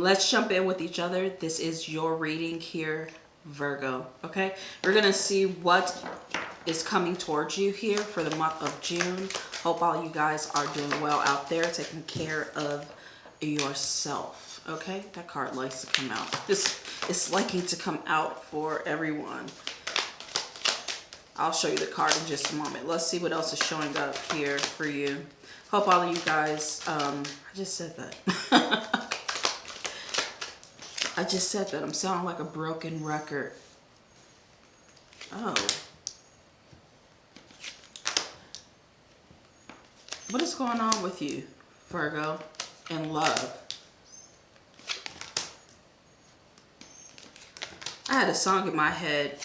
let's jump in with each other. This is your reading here, Virgo. Okay, we're gonna see what is coming towards you here for the month of June. Hope all you guys are doing well out there, taking care of yourself. Okay, that card likes to come out. This is liking to come out for everyone. I'll show you the card in just a moment. Let's see what else is showing up here for you. Hope all of you guys, I just said that. I just said that. I'm sounding like a broken record. Oh. What is going on with you, Virgo, in love? I had a song in my head.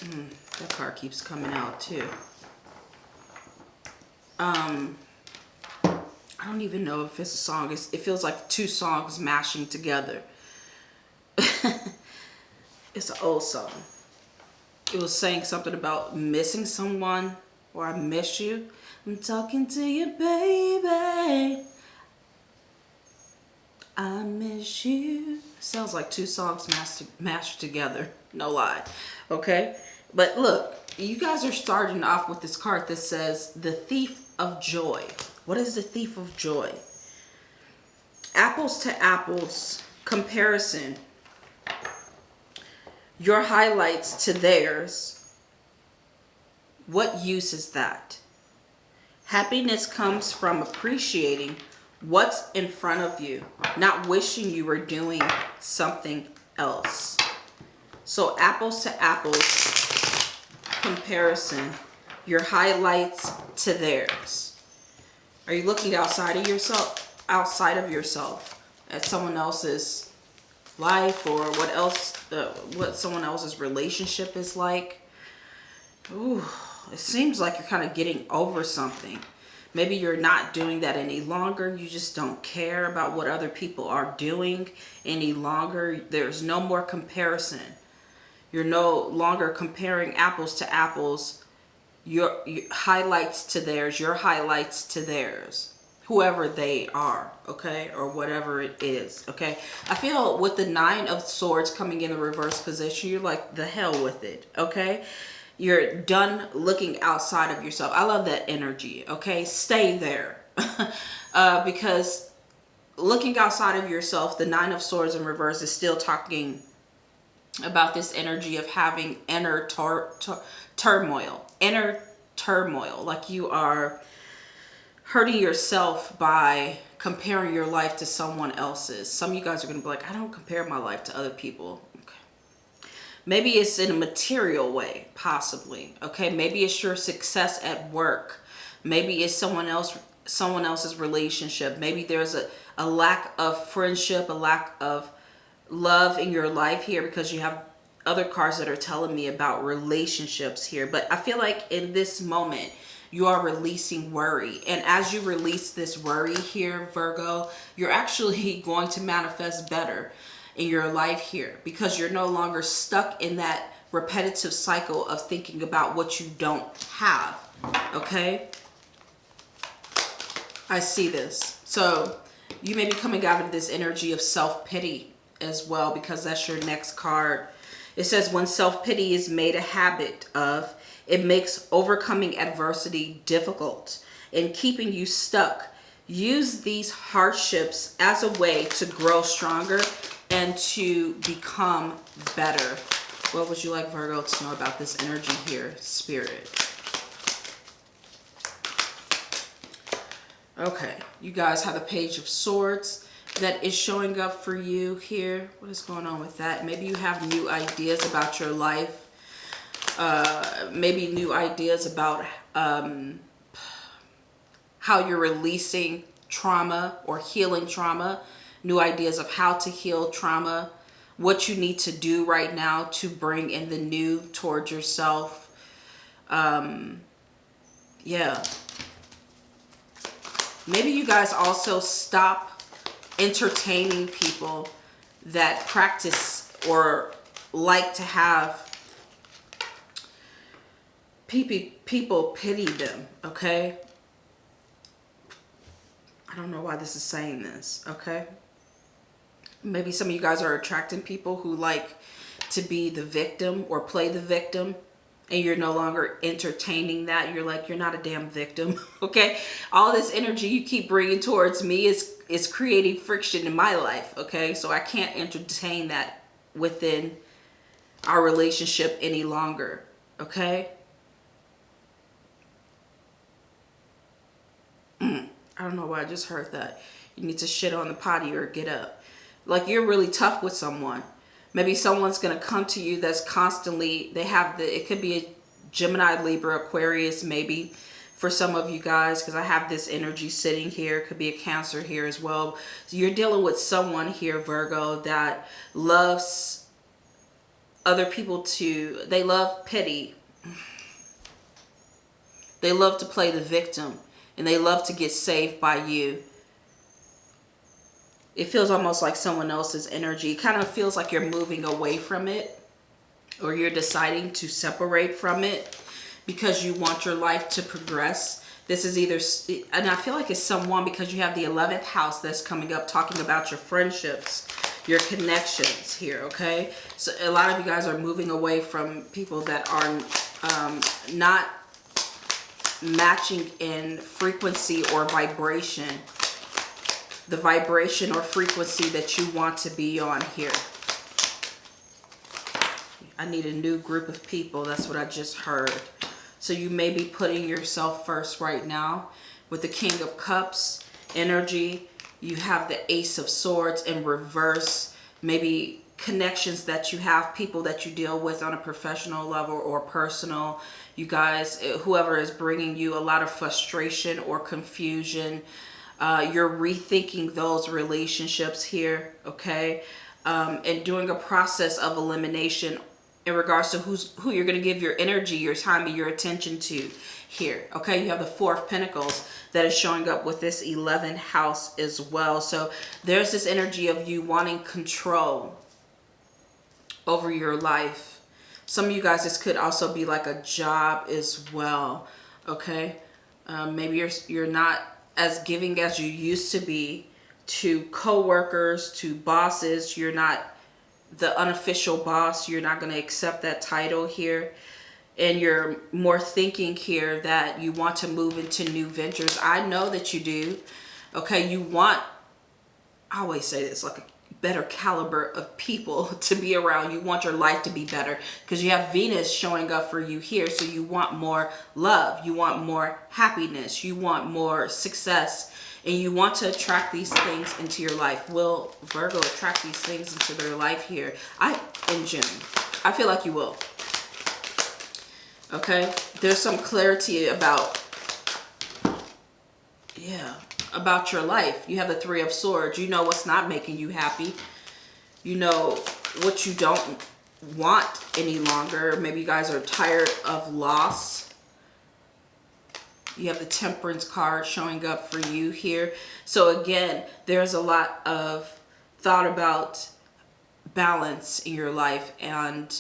That card keeps coming out too. I don't even know if it's a song. It feels like two songs mashing together. It's an old song. It was saying something about missing someone, or I miss you. I'm talking to you, baby. I miss you. Sounds like two songs mashed together. No lie. Okay? But look, you guys are starting off with this card that says the Thief of Joy. What is the Thief of Joy? Apples to apples comparison. Your highlights to theirs. What use is that? Happiness comes from appreciating what's in front of you, not wishing you were doing something else. So apples to apples comparison. Your highlights to theirs. Are you looking outside of yourself? Outside of yourself at someone else's life, or what someone else's relationship is like? Ooh, it seems like you're kind of getting over something. Maybe you're not doing that any longer. You just don't care about what other people are doing any longer. There's no more comparison. You're no longer comparing apples to apples. Your highlights to theirs, your highlights to theirs. Whoever they are, okay? Or whatever it is, okay? I feel with the Nine of Swords coming in the reverse position, you're like, the hell with it, okay? You're done looking outside of yourself. I love that energy, okay? Stay there. Because looking outside of yourself, the Nine of Swords in reverse is still talking about this energy of having inner turmoil. Inner turmoil. Like you are hurting yourself by comparing your life to someone else's. Some of you guys are going to be like, I don't compare my life to other people. Okay. Maybe it's in a material way, possibly. Okay, maybe it's your success at work. Maybe it's someone else's relationship. Maybe there's a lack of friendship, a lack of love in your life here, because you have other cards that are telling me about relationships here. But I feel like in this moment, you are releasing worry. And as you release this worry here, Virgo, you're actually going to manifest better in your life here, because you're no longer stuck in that repetitive cycle of thinking about what you don't have. Okay? I see this. So you may be coming out of this energy of self-pity as well, because that's your next card. It says, when self-pity is made a habit of, it makes overcoming adversity difficult and keeping you stuck. Use these hardships as a way to grow stronger and to become better. What would you like, Virgo, to know about this energy here, Spirit? Okay, you guys have the Page of Swords that is showing up for you here. What is going on with that? Maybe you have new ideas about your life. Maybe new ideas about how you're releasing trauma or healing trauma. New ideas of how to heal trauma. What you need to do right now to bring in the new towards yourself. Yeah. Maybe you guys also stop entertaining people that practice or like to have people pity them, okay? I don't know why this is saying this, okay? Maybe some of you guys are attracting people who like to be the victim or play the victim, and you're no longer entertaining that. You're like, you're not a damn victim. Okay, all this energy you keep bringing towards me is creating friction in my life. Okay, so I can't entertain that within our relationship any longer. Okay, I don't know why I just heard that. You need to shit on the potty or get up. Like, you're really tough with someone. Maybe someone's going to come to you that's constantly, they have the, it could be a Gemini, Libra, Aquarius, maybe for some of you guys, because I have this energy sitting here. It could be a Cancer here as well. So you're dealing with someone here, Virgo, that loves other people they love pity. They love to play the victim, and they love to get saved by you. It feels almost like someone else's energy. It kind of feels like you're moving away from it, or you're deciding to separate from it because you want your life to progress. This is either, and I feel like it's someone, because you have the 11th house that's coming up talking about your friendships, your connections here, okay? So a lot of you guys are moving away from people that are not matching in frequency or vibration. The vibration or frequency that you want to be on here. I need a new group of people. That's what I just heard. So you may be putting yourself first right now. With the King of Cups energy, you have the Ace of Swords in reverse. Maybe connections that you have, people that you deal with on a professional level or personal. You guys, whoever is bringing you a lot of frustration or confusion, you're rethinking those relationships here, okay? And doing a process of elimination in regards to who you're going to give your energy, your time, and your attention to here, okay? You have the Four of Pentacles that is showing up with this 11th house as well. So there's this energy of you wanting control over your life. Some of you guys, this could also be like a job as well, okay? Maybe you're not as giving as you used to be to co-workers, to bosses. You're not the unofficial boss. You're not going to accept that title here. And you're more thinking here that you want to move into new ventures. I know that you do. Okay, you want, I always say this, like a better caliber of people to be around. You want your life to be better because you have Venus showing up for you here. So you want more love. You want more happiness. You want more success. And you want to attract these things into your life. Will Virgo attract these things into their life here? In June. I feel like you will. Okay? There's some clarity about, about your life. You have the Three of Swords. You know what's not making you happy. You know what you don't want any longer. Maybe you guys are tired of loss. You have the Temperance card showing up for you here. So again, there's a lot of thought about balance in your life and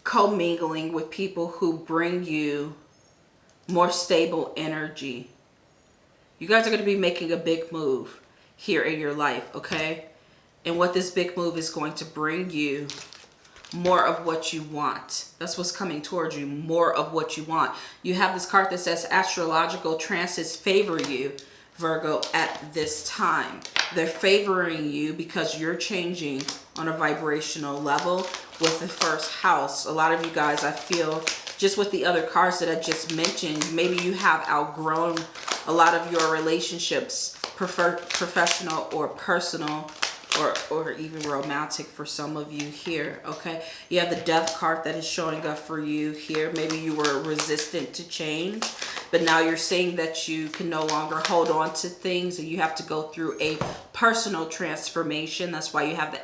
commingling with people who bring you more stable energy. You guys are going to be making a big move here in your life, okay? And what this big move is going to bring you more of what you want. That's what's coming towards you, more of what you want. You have this card that says astrological transits favor you, Virgo, at this time. They're favoring you because you're changing on a vibrational level with the first house. A lot of you guys, I feel, just with the other cards that I just mentioned, maybe you have outgrown a lot of your relationships, professional or personal, or even romantic for some of you here, okay? You have the Death card that is showing up for you here. Maybe you were resistant to change, but now you're saying that you can no longer hold on to things and you have to go through a personal transformation. That's why you have the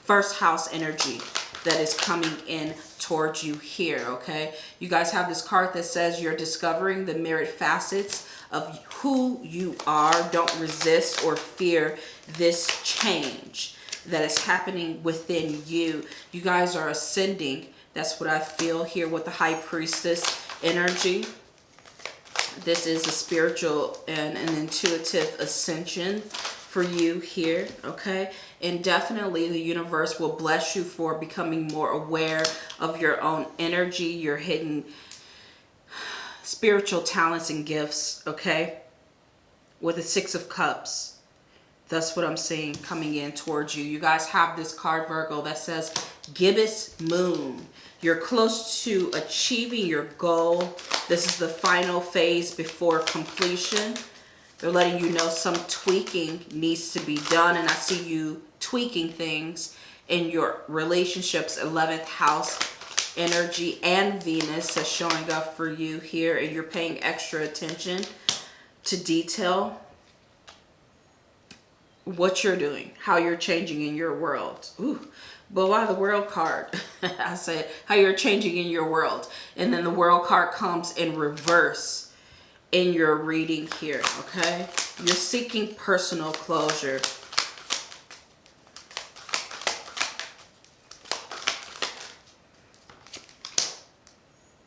first house energy that is coming in towards you here, okay? You guys have this card that says you're discovering the myriad facets of who you are. Don't resist or fear this change that is happening within you. You guys are ascending. That's what I feel here with the High Priestess energy. This is a spiritual and an intuitive ascension for you here, okay? And definitely the universe will bless you for becoming more aware of your own energy, your hidden spiritual talents and gifts, okay? With the Six of Cups. That's what I'm seeing coming in towards you. You guys have this card, Virgo, that says gibbous moon. You're close to achieving your goal. This is the final phase before completion. They're letting you know some tweaking needs to be done. And I see you tweaking things in your relationships. 11th house energy and Venus is showing up for you here. And you're paying extra attention to detail. What you're doing, how you're changing in your world. Ooh, but why the world card? I said how you're changing in your world. And then the world card comes in reverse in your reading here, okay? You're seeking personal closure.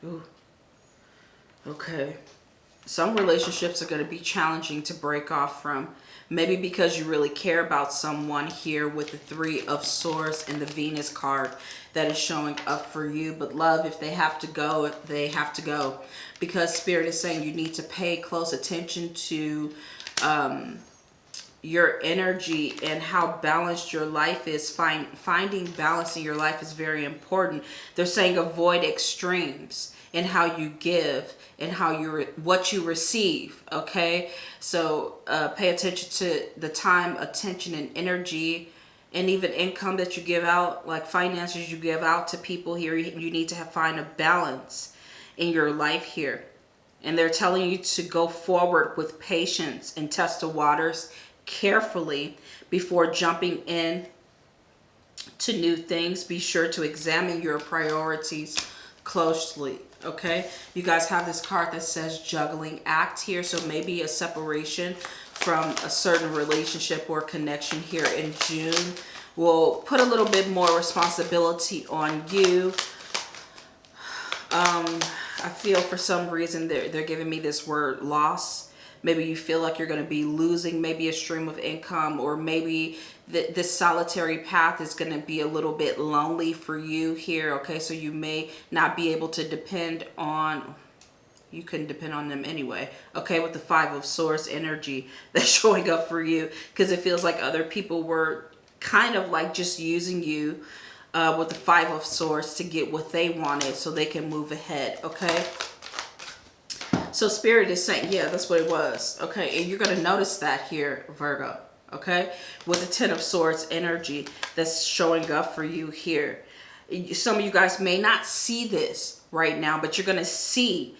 Ooh, okay. Some relationships are going to be challenging to break off from. Maybe because you really care about someone here with the Three of Swords and the Venus card that is showing up for you. But love, if they have to go, they have to go. Because Spirit is saying you need to pay close attention to your energy and how balanced your life is. Finding balance in your life is very important. They're saying avoid extremes in how you give and how what you receive, okay? So pay attention to the time, attention, and energy, and even income that you give out, like finances you give out to people here. You need to find a balance in your life here. And they're telling you to go forward with patience and test the waters carefully before jumping in to new things. Be sure to examine your priorities closely, okay? You guys have this card that says juggling act here, so maybe a separation from a certain relationship or connection here in June will put a little bit more responsibility on you. I feel for some reason they're giving me this word loss. Maybe you feel like you're going to be losing maybe a stream of income, or maybe this solitary path is going to be a little bit lonely for you here, okay? So you may not be able to depend on, you couldn't depend on them anyway, okay, with the Five of Swords energy that's showing up for you, because it feels like other people were kind of like just using you with the Five of Swords to get what they wanted so they can move ahead, okay? So Spirit is saying, yeah, that's what it was, okay? And you're going to notice that here, Virgo, okay? With the Ten of Swords energy that's showing up for you here. Some of you guys may not see this right now, but you're going to see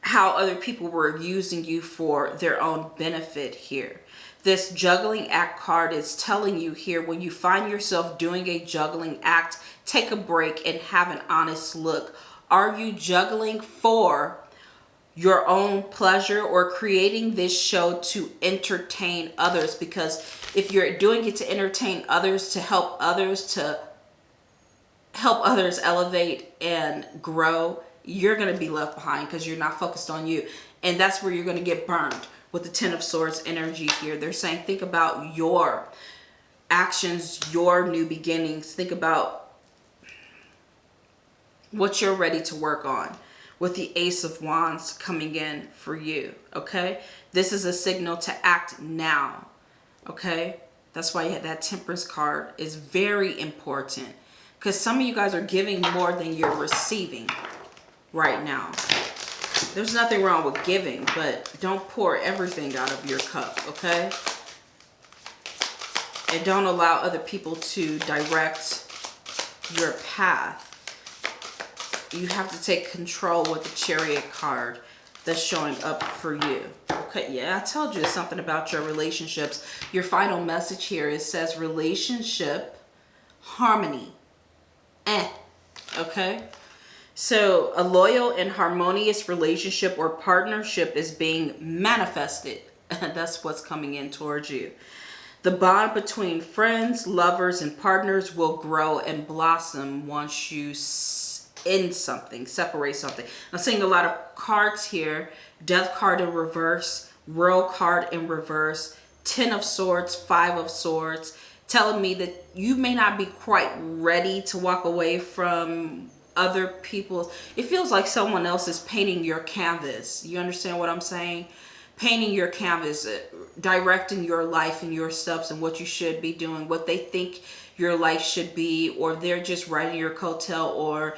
how other people were using you for their own benefit here. This juggling act card is telling you here, when you find yourself doing a juggling act, take a break and have an honest look. Are you juggling for your own pleasure, or creating this show to entertain others? Because if you're doing it to entertain others, to help others elevate and grow, you're going to be left behind because you're not focused on you. And that's where you're going to get burned with the Ten of Swords energy here. They're saying think about your actions, your new beginnings. Think about what you're ready to work on. With the Ace of Wands coming in for you, okay? This is a signal to act now, okay? That's why that Temperance card is very important, because some of you guys are giving more than you're receiving right now. There's nothing wrong with giving, but don't pour everything out of your cup, okay? And don't allow other people to direct your path. You have to take control with the Chariot card that's showing up for you. Okay, yeah, I told you something about your relationships. Your final message here, it says relationship harmony. Okay? So a loyal and harmonious relationship or partnership is being manifested. That's what's coming in towards you. The bond between friends, lovers, and partners will grow and blossom once you end something, separate something. I'm seeing a lot of cards here. Death card in reverse, World card in reverse, 10 of Swords, 5 of Swords, telling me that you may not be quite ready to walk away from other people. It feels like someone else is painting your canvas. You understand what I'm saying? Painting your canvas, directing your life and your steps and what you should be doing, what they think your life should be, or they're just riding your coattail, or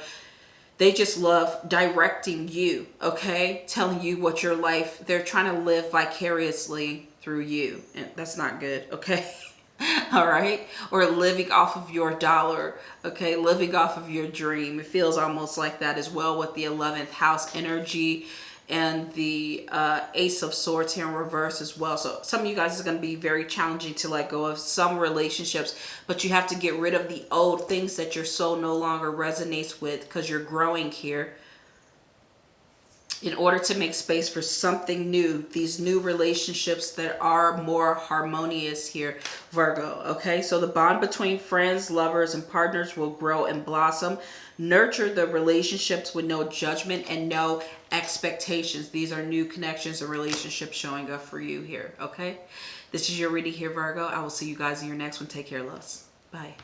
they just love directing you, okay? Telling you what your life, they're trying to live vicariously through you. And that's not good, okay? All right? Or living off of your dollar, okay? Living off of your dream. It feels almost like that as well with the 11th house energy and the Ace of Swords here in reverse as well. So some of you guys is going to be very challenging to let go of some relationships, but you have to get rid of the old things that your soul no longer resonates with because you're growing here in order to make space for something new, these new relationships that are more harmonious here, Virgo. Okay, so the bond between friends, lovers, and partners will grow and blossom. Nurture the relationships with no judgment and no expectations. These are new connections and relationships showing up for you here. Okay, this is your reading here, Virgo. I will see you guys in your next one. Take care, loves. Bye.